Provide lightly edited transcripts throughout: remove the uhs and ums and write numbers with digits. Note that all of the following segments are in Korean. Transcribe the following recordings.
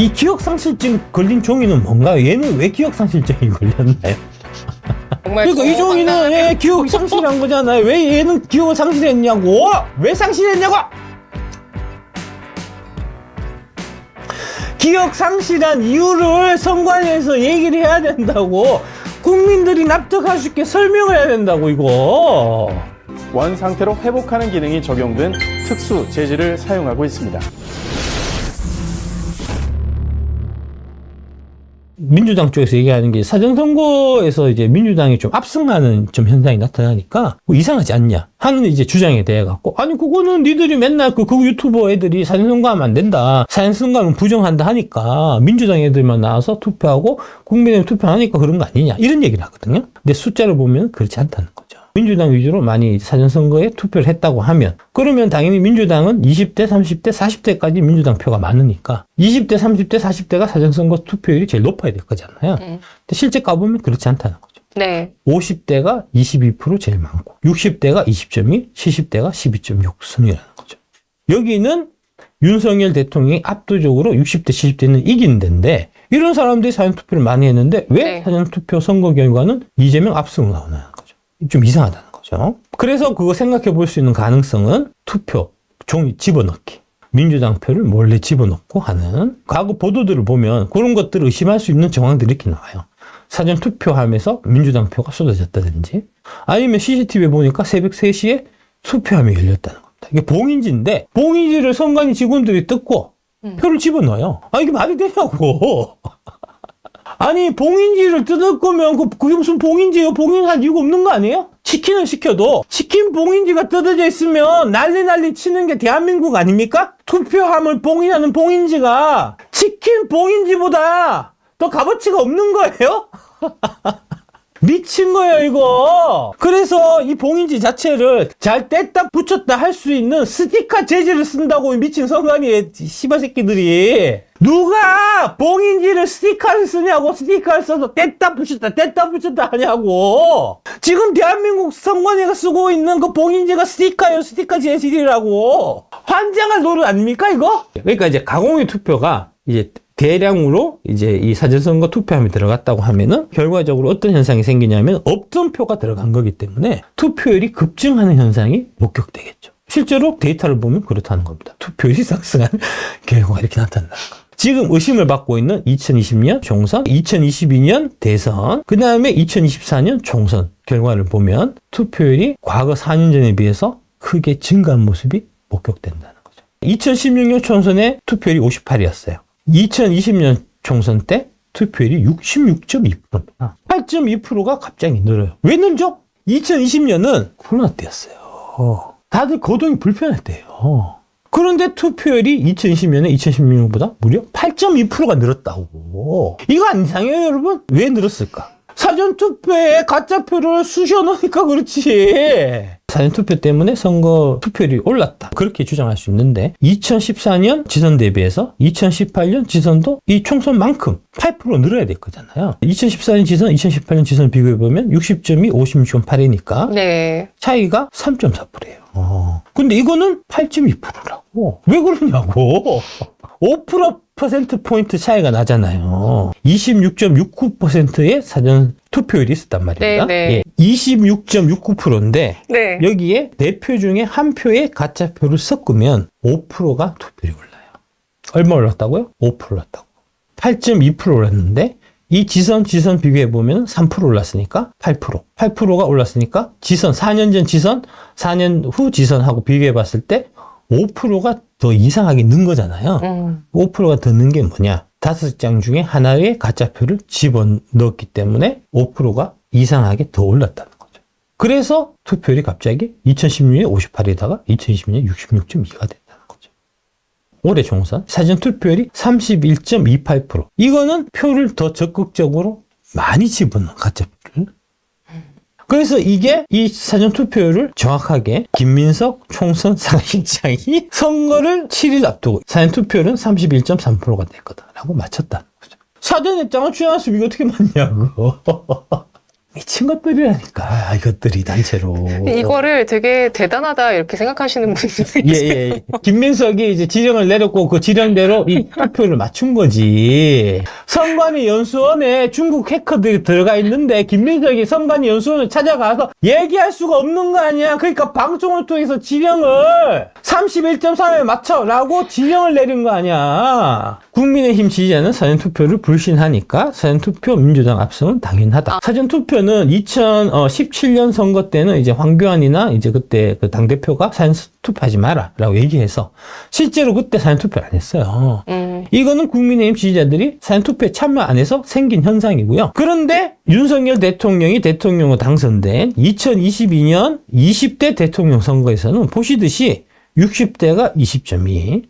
이 기억상실증 걸린 종이는 뭔가요? 얘는 왜 기억상실증이 걸렸나요? 정말 그러니까 이 종이는 왜 기억 상실한 거잖아요. 왜 얘는 기억을 상실했냐고? 왜 상실했냐고? 기억 상실한 이유를 선관위에서 얘기를 해야 된다고. 국민들이 납득할 수 있게 설명을 해야 된다고, 이거. 원 상태로 회복하는 기능이 적용된 특수 재질을 사용하고 있습니다. 민주당 쪽에서 얘기하는 게 사전선거에서 이제 민주당이 좀 압승하는 좀 현상이 나타나니까 뭐 이상하지 않냐 하는 이제 주장에 대해 갖고 아니 그거는 니들이 맨날 그 유튜버 애들이 사전선거하면 안 된다. 사전선거하면 부정한다 하니까 민주당 애들만 나와서 투표하고 국민의힘 투표하니까 그런 거 아니냐 이런 얘기를 하거든요. 근데 숫자를 보면 그렇지 않다는 거죠. 민주당 위주로 많이 사전선거에 투표를 했다고 하면 그러면 당연히 민주당은 20대, 30대, 40대까지 민주당 표가 많으니까 20대, 30대, 40대가 사전선거 투표율이 제일 높아야 될 거잖아요. 근데 실제 까보면 그렇지 않다는 거죠. 네. 50대가 22% 제일 많고 60대가 20.2, 70대가 12.6 승이라는 거죠. 여기는 윤석열 대통령이 압도적으로 60대, 70대는 이긴 데인데 이런 사람들이 사전투표를 많이 했는데 왜 네. 사전투표 선거 결과는 이재명 압승으로 나오나요? 좀 이상하다는 거죠. 그래서 그거 생각해 볼 수 있는 가능성은 투표, 종이 집어넣기. 민주당 표를 몰래 집어넣고 하는 과거 보도들을 보면 그런 것들을 의심할 수 있는 정황들이 이렇게 나와요. 사전 투표하면서 민주당 표가 쏟아졌다든지 아니면 CCTV에 보니까 새벽 3시에 투표함이 열렸다는 겁니다. 이게 봉인지인데 봉인지를 선관위 직원들이 뜯고 표를 집어넣어요. 아 이게 말이 되냐고. 아니 봉인지를 뜯을 거면 그게 무슨 봉인지예요? 봉인할 이유가 없는 거 아니에요? 치킨을 시켜도 치킨 봉인지가 뜯어져 있으면 난리 치는 게 대한민국 아닙니까? 투표함을 봉인하는 봉인지가 치킨 봉인지보다 더 값어치가 없는 거예요? 미친 거예요 이거. 그래서 이 봉인지 자체를 잘 뗐다 붙였다 할 수 있는 스티커 재질을 쓴다고 미친 선관위의 씨발 새끼들이. 누가 봉인지를 스티커를 쓰냐고. 스티커를 써서 뗐다 붙였다 하냐고. 지금 대한민국 선관위가 쓰고 있는 그 봉인지가 스티커예요. 스티커 재질이라고. 환장할 노릇 아닙니까 이거? 그러니까 이제 가공의 투표가 이제 대량으로 이제 이 사전선거 투표함이 들어갔다고 하면은 결과적으로 어떤 현상이 생기냐면 없던 표가 들어간 거기 때문에 투표율이 급증하는 현상이 목격되겠죠. 실제로 데이터를 보면 그렇다는 겁니다. 투표율이 상승한 결과가 이렇게 나타난다는 거. 지금 의심을 받고 있는 2020년 총선, 2022년 대선, 그 다음에 2024년 총선 결과를 보면 투표율이 과거 4년 전에 비해서 크게 증가한 모습이 목격된다는 거죠. 2016년 총선에 투표율이 58이었어요. 2020년 총선 때 투표율이 66.2%입니다. 8.2%가 갑자기 늘어요. 왜 늘죠? 2020년은 코로나 때였어요. 다들 거동이 불편했대요. 그런데 투표율이 2020년에 2016년보다 무려 8.2%가 늘었다고. 이거 안 이상해요, 여러분? 왜 늘었을까? 사전투표에 가짜표를 쑤셔 넣으니까 그렇지. 사전투표 때문에 선거 투표율이 올랐다. 그렇게 주장할 수 있는데 2014년 지선 대비해서 2018년 지선도 이 총선만큼 8% 늘어야 될 거잖아요. 2014년 지선, 2018년 지선 비교해보면 60.2, 56.8이니까 네. 차이가 3.4%예요. 근데 이거는 8.2%라고. 왜 그러냐고. 5%포인트 차이가 나잖아요. 26.69%의 사전 투표율이 있었단 말입니다. 네. 예, 26.69%인데 네. 여기에 4표 중에 1표의 가짜표를 섞으면 5%가 투표율이 올라요. 얼마 올랐다고요? 5% 올랐다고. 8.2% 올랐는데 이 지선 비교해보면 3% 올랐으니까 8%. 8%가 올랐으니까 지선, 4년 전 지선, 4년 후 지선하고 비교해봤을 때 5%가 더 이상하게 는 거잖아요. 5%가 더 는 게 뭐냐? 5장 중에 하나의 가짜표를 집어넣었기 때문에 5%가 이상하게 더 올랐다는 거죠. 그래서 투표율이 갑자기 2016년에 58이다가 2020년에 66.2가 됐다는 거죠. 올해 총선 사전 투표율이 31.28%. 이거는 표를 더 적극적으로 많이 집어넣은 가짜표를. 그래서 이게 이 사전투표율을 정확하게 김민석 총선 상임장이 선거를 7일 앞두고 사전투표율은 31.3%가 될 거다라고 맞췄다는 거죠. 사전입장을 취하했으면 이거 어떻게 맞냐고. 미친 것들이라니까, 이것들이 단체로. 이거를 되게 대단하다 이렇게 생각하시는 분들이 예. 김민석이 이제 지령을 내렸고 그 지령대로 이 투표를 맞춘 거지. 선관위 연수원에 중국 해커들이 들어가 있는데 김민석이 선관위 연수원을 찾아가서 얘기할 수가 없는 거 아니야. 그러니까 방송을 통해서 지령을 31.3에 맞춰라고 지령을 내린 거 아니야. 국민의힘 지지자는 사전투표를 불신하니까 사전투표 민주당 압승은 당연하다. 사전투표는 2017년 선거 때는 이제 황교안이나 이제 그때 그 당대표가 사전투표하지 마라 라고 얘기해서 실제로 그때 사전투표를 안 했어요. 이거는 국민의힘 지지자들이 사전투표에 참여 안 해서 생긴 현상이고요. 그런데 윤석열 대통령이 대통령으로 당선된 2022년 20대 대통령 선거에서는 보시듯이 60대가 20.2,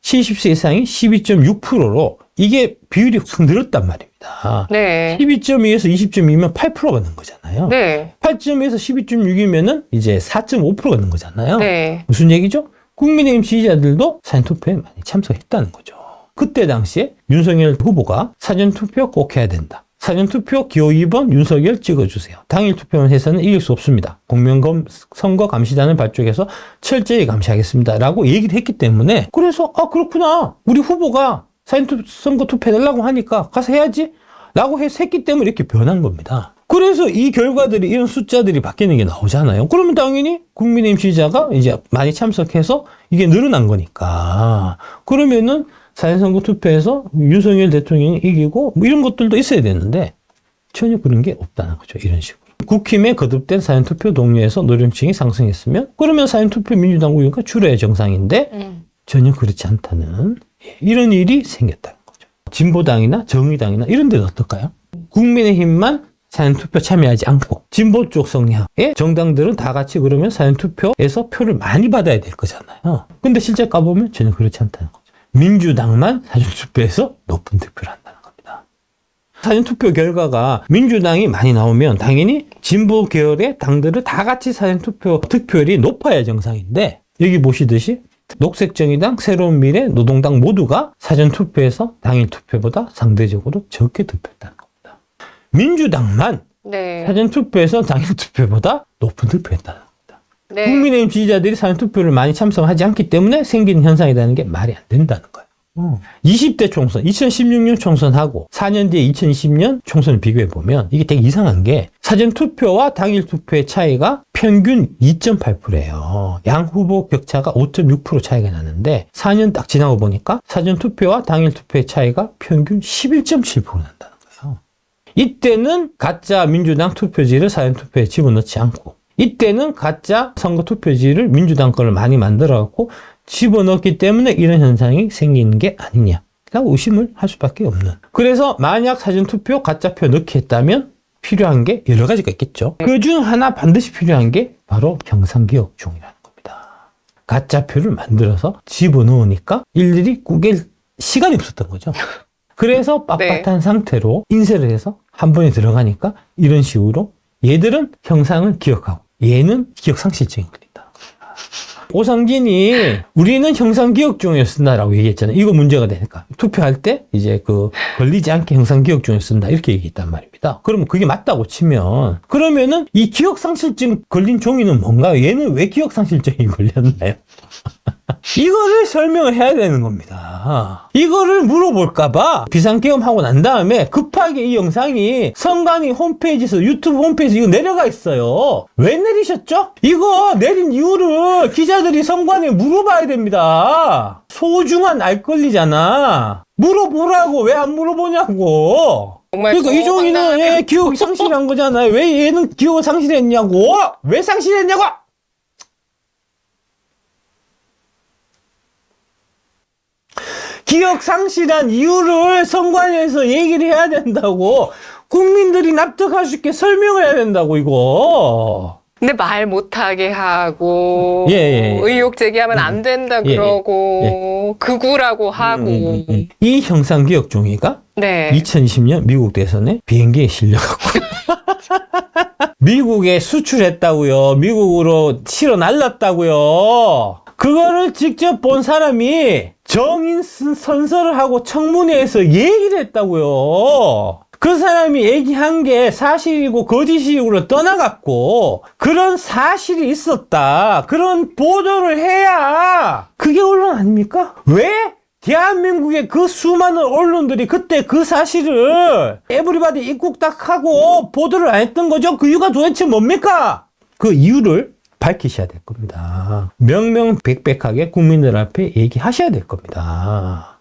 70세 이상이 12.6%로 이게 비율이 확 늘었단 말입니다. 네. 12.2에서 20.2면 8%가 는 거잖아요. 네. 8.2에서 12.6이면은 이제 4.5%가 는 거잖아요. 네. 무슨 얘기죠? 국민의힘 지지자들도 사전투표에 많이 참석했다는 거죠. 그때 당시에 윤석열 후보가 사전투표 꼭 해야 된다. 사전투표 기호 2번 윤석열 찍어주세요. 당일 투표만 해서는 이길 수 없습니다. 공명선거감시단을 발족해서 철저히 감시하겠습니다. 라고 얘기를 했기 때문에 그래서 그렇구나. 우리 후보가 사전선거 투표해달라고 하니까 가서 해야지. 라고 해서 했기 때문에 이렇게 변한 겁니다. 그래서 이 결과들이 이런 숫자들이 바뀌는 게 나오잖아요. 그러면 당연히 국민의힘 지지자가 이제 많이 참석해서 이게 늘어난 거니까. 그러면은 사전선거 투표에서 윤석열 대통령이 이기고 뭐 이런 것들도 있어야 되는데 전혀 그런 게 없다는 거죠. 이런 식으로. 국힘의 거듭된 사전투표 동료에서 노령층이 상승했으면 그러면 사전투표 민주당 우위가 줄여야 정상인데 전혀 그렇지 않다는 이런 일이 생겼다는 거죠. 진보당이나 정의당이나 이런 데는 어떨까요? 국민의힘만 사전투표 참여하지 않고 진보 쪽 성향의 정당들은 다 같이 그러면 사전투표에서 표를 많이 받아야 될 거잖아요. 근데 실제 까보면 전혀 그렇지 않다는 거죠. 민주당만 사전투표에서 높은 득표를 한다는 겁니다. 사전투표 결과가 민주당이 많이 나오면 당연히 진보 계열의 당들을 다 같이 사전투표 득표율이 높아야 정상인데 여기 보시듯이 녹색정의당, 새로운미래, 노동당 모두가 사전투표에서 당일 투표보다 상대적으로 적게 득표했다는 겁니다. 민주당만 네. 사전투표에서 당일 투표보다 높은 득표했다는 겁니다. 네. 국민의힘 지지자들이 사전투표를 많이 참석하지 않기 때문에 생긴 현상이라는 게 말이 안 된다는 거예요. 20대 총선, 2016년 총선하고 4년 뒤에 2020년 총선을 비교해보면 이게 되게 이상한 게 사전투표와 당일 투표의 차이가 평균 2.8%예요. 양 후보 격차가 5.6% 차이가 나는데 4년 딱 지나고 보니까 사전투표와 당일 투표의 차이가 평균 11.7% 난다는 거예요. 이때는 가짜 민주당 투표지를 사전투표에 집어넣지 않고 이때는 가짜 선거 투표지를 민주당 거를 많이 만들어갖고 집어넣기 때문에 이런 현상이 생기는 게 아니냐라고 의심을 할 수밖에 없는. 그래서 만약 사전투표 가짜표 넣기 했다면 필요한 게 여러 가지가 있겠죠. 그중 하나 반드시 필요한 게 바로 경상기억종이라는 겁니다. 가짜표를 만들어서 집어넣으니까 일일이 구길 시간이 없었던 거죠. 그래서 빳빳한 상태로 인쇄를 해서 한 번에 들어가니까 이런 식으로 얘들은 형상을 기억하고 얘는 기억상실증이 걸린다. 오상진이 우리는 형상기억종을 쓴다라고 얘기했잖아요. 이거 문제가 되니까. 투표할 때 이제 걸리지 않게 형상기억종을 쓴다. 이렇게 얘기했단 말입니다. 그러면 그게 맞다고 치면 그러면은 이 기억상실증 걸린 종이는 뭔가요? 얘는 왜 기억상실증이 걸렸나요? 이거를 설명을 해야 되는 겁니다. 이거를 물어볼까봐 비상계엄하고 난 다음에 급하게 이 영상이 선관위 홈페이지에서 유튜브 홈페이지에서 이거 내려가 있어요. 왜 내리셨죠? 이거 내린 이유를 기자들이 선관위에 물어봐야 됩니다. 소중한 알 권리잖아. 물어보라고. 왜 안 물어보냐고. 그러니까 이 종이는 얘 기억 상실한 거잖아요. 왜 얘는 기억을 상실했냐고. 왜 상실했냐고. 기억 상실한 이유를 선관위에서 얘기를 해야 된다고. 국민들이 납득할 수 있게 설명을 해야 된다고, 이거. 근데 말 못하게 하고 예. 의혹 제기하면 안 된다 그러고 극우라고 하고 이 형상기억 종이가 네. 2020년 미국 대선에 비행기에 실려갖고 미국에 수출했다고요. 미국으로 실어 날랐다고요. 그거를 직접 본 사람이 정인 선서를 하고 청문회에서 얘기를 했다고요. 그 사람이 얘기한 게 사실이고 거짓이고로 떠나갔고 그런 사실이 있었다. 그런 보도를 해야 그게 언론 아닙니까? 왜? 대한민국의 그 수많은 언론들이 그때 그 사실을 에브리바디 입국 딱 하고 보도를 안 했던 거죠. 그 이유가 도대체 뭡니까? 그 이유를 밝히셔야 될 겁니다. 명명백백하게 국민들 앞에 얘기하셔야 될 겁니다.